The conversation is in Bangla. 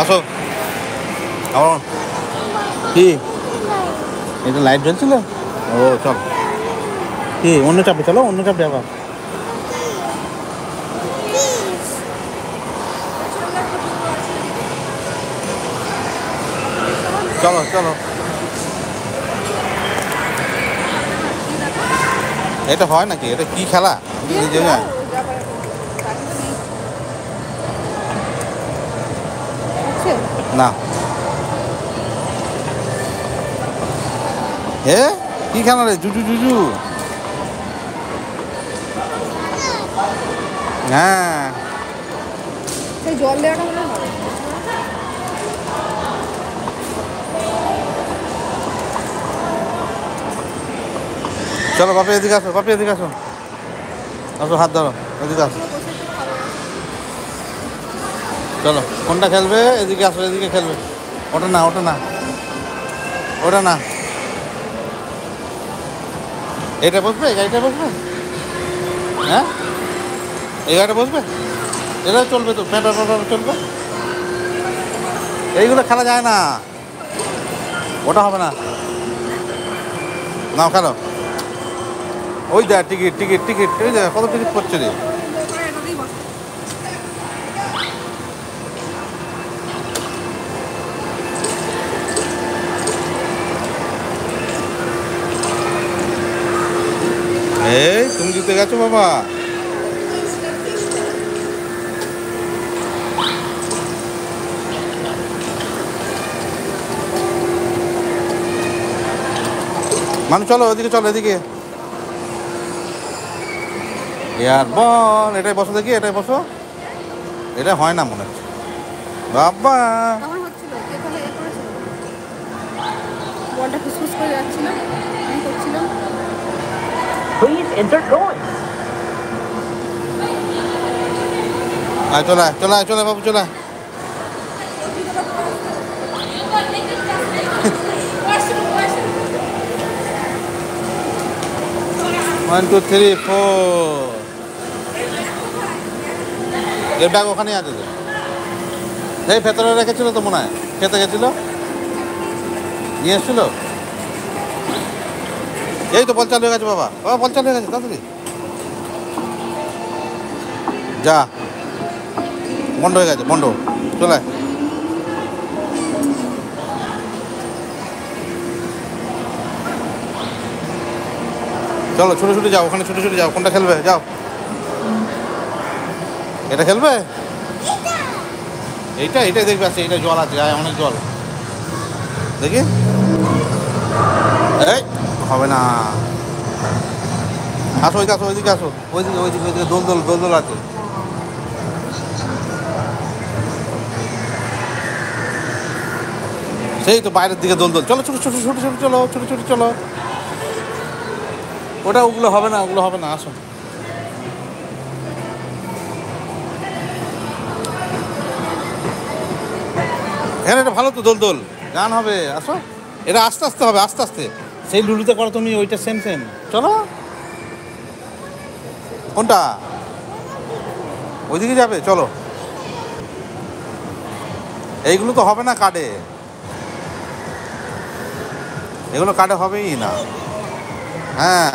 আসো কি এটা লাইট জ্বলছিল? ও চল কি অন্য চাপে চলো, অন্য চাপে আবার চলো চলো। এটা হয় নাকি? এটা কি খেলা? না এ কি খেলা রে? জুজু জুজু। হ্যাঁ জল দেওয়াটা মনে হয়। চলো বাপি এদিকে আসো, বাপি এদিকে আসো, আসো হাত ধরো, এদিকে আসো। চলো কোনটা খেলবে? এদিকে আসো, এদিকে খেলবে। ওটা না, ওটা না, ওটা না। এটা বসবে? এই গাড়িটা বসবে? হ্যাঁ এই গাড়িটা বসবে? এটা চলবে তো, প্যাঁটা চলবে। এইগুলো খেলা যায় না, ওটা হবে না। নাও খেলো। ওই যা টিকিট টিকিট টিকিট, ওই যা কত টিকিট পড়ছে রে। এই তুমি জিতে গেছো বাবা। মানুষ চলো ওদিকে, চলো এদিকে। ইয়ার বল, এটাই বসো দেখি, এটাই বসো। এটা হয় না মনে হচ্ছে বাবা। বলটা ফুসফুস করে যাচ্ছিল, আমি করছিলাম। Please enter coin. আয় চলে, চলে চলে বাবু চলে। 1 2 3 4। এর ব্যাগ ওখানেই আছে তো, এই ভেতরে রেখেছিল তো মনে হয়, খেতে গেছিল, নিয়ে এসছিল। এই তো বল চালু হয়ে গেছে বাবা, বাবা বল চালু হয়ে গেছে, তাড়াতাড়ি যা। বন্ধ হয়ে গেছে, বন্ধ। চলে চলো, ছুটে ছুটে যাও, ওখানে ছুটে ছুটে যাও। কোনটা খেলবে? যাও। এটা খেলবে? এইটা এইটাই দেখবে আছে, এইটা জল আছে, অনেক জল দেখি। এই হবে না, আসো ওইদিকে আসো, ওইদিকে আসো, ওইদিকে ওইদিকে ওইদিকে দোল দোল দোল দোল আছে। সেই তো বাইরের দিকে দোল দোল। চলো ছোটো ছোটো ছোটো ছোটো চলো, ছোটো ছোটো চলো। ওটা ওগুলো হবে না, ওগুলো হবে না, আসো। হ্যাঁ এটা ভালো তো, দোল দোল গান হবে, আসো। এটা আস্তে আস্তে হবে, আস্তে আস্তে। সেই লুলুতে করো তুমি, ওইটা সেম সেম। চলো কোনটা? ওইদিকে যাবে, চলো। এইগুলো তো হবে না কার্ডে, এগুলো কার্ডে হবেই না। হ্যাঁ